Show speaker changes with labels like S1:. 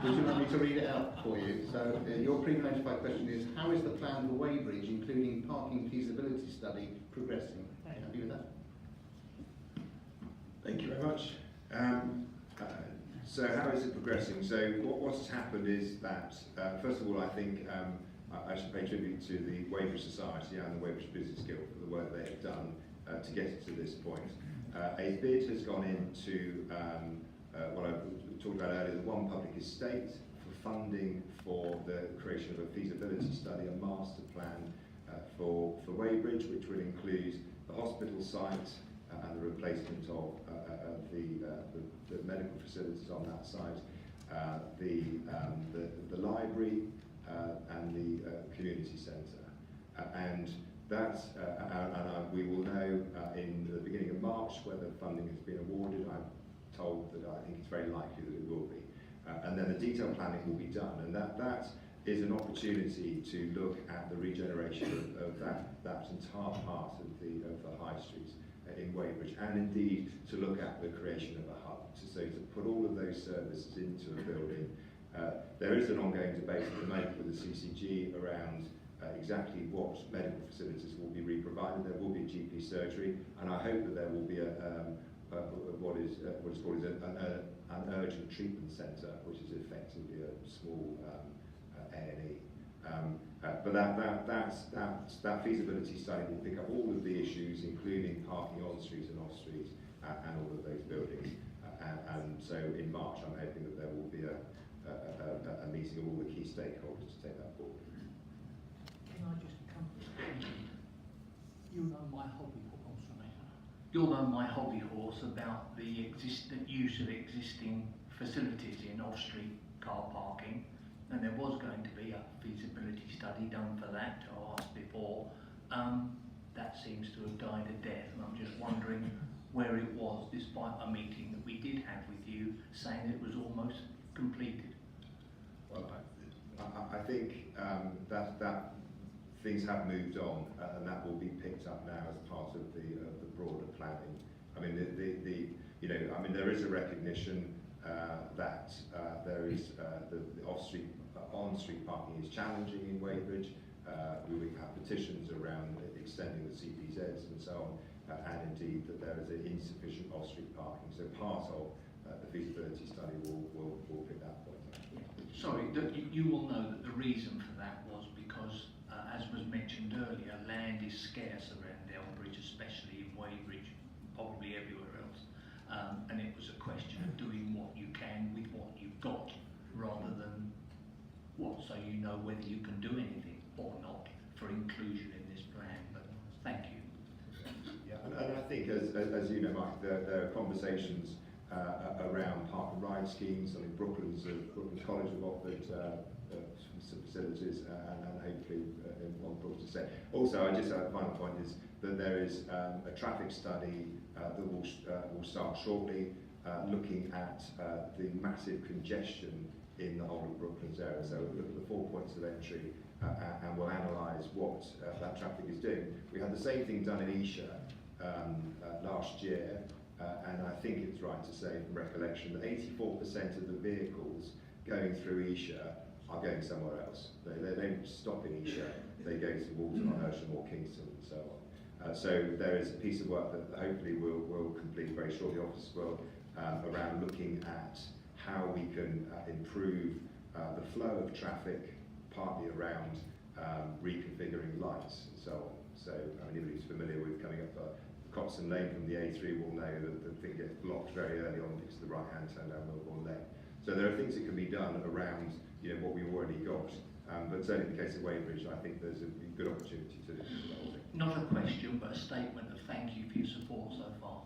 S1: Would you want me to read it out for you? So your pre-notified question is, how is the plan for Weybridge, including parking feasibility study, progressing? Are you happy with that?
S2: Thank you very much. So how is it progressing? So what's happened is that, first of all, I think I should pay tribute to the Weybridge Society and the Weybridge Business Guild for the work they have done to get it to this point. A bid has gone into what I talked about earlier, the One Public Estate, for funding for the creation of a feasibility study, a master plan for Weybridge, which will include the hospital site and the replacement of the medical facilities on that site, the library and the community centre, and that we will know in the beginning of March whether funding has been awarded. I'm told that I think it's very likely that it will be, and then the detailed planning will be done, and that is an opportunity to look at the regeneration of that entire part of the high street in Weybridge, and indeed to look at the creation of a hub, so to put all of those services into a building. There is an ongoing debate at the moment with the CCG around exactly what medical facilities will be re-provided. There will be a GP surgery, and I hope that there will be what is called an urgent treatment centre, which is effectively a small A&E. But that feasibility study will pick up all of the issues, including parking on street and off street, and all of those buildings. And so in March, I'm hoping that there will be a meeting of all the key stakeholders to take that forward.
S3: Can I just come? You know my hobby horse, you'll know my hobby horse about the use of existing facilities in off-street car parking, and there was going to be a feasibility study done for that. I asked before. That seems to have died a death, and I'm just wondering where it was, despite a meeting that we did have with you saying it was almost completed.
S2: Well, I think that things have moved on, and that will be picked up now as part of the broader planning. I mean, there is a recognition that there is the off-street, on-street parking is challenging in Weybridge. We have petitions around extending the CPZs and so on, and indeed that there is insufficient off-street parking. So part of the feasibility study will pick that point up.
S3: Sorry, you will know that the reason for that was because, as was mentioned earlier, land is scarce around Elbridge, especially in Weybridge, probably everywhere else. And it was a question of doing what you can with what you've got, rather than so you know whether you can do anything or not for inclusion in this plan. But thank you.
S2: Yeah, and I think, as you know, Mike, there are conversations around park and ride schemes. I mean, Brooklands College have offered some facilities, and hopefully one Brooklands to say. Also, I just a final point is that there is a traffic study that will start shortly, looking at the massive congestion in the whole of Brooklands area. So we'll look at the 4 points of entry, and we'll analyse what that traffic is doing. We had the same thing done in Esher last year. And I think it's right to say, from recollection, that 84% of the vehicles going through Esher are going somewhere else. They don't stop in Esher, they go to Walton or Hersham or Kingston and so on. So there is a piece of work that hopefully we'll complete very shortly, Office will, around looking at how we can improve the flow of traffic, partly around reconfiguring lights and so on. So anybody who's familiar with coming up Coxon Lane from the A3 will know that the thing gets blocked very early on because of the right-hand turn down Melbourne Lane. So there are things that can be done around what we've already got, but certainly in the case of Weybridge, I think there's a good opportunity to do that.
S3: Not a question, but a statement of thank you for your support so far.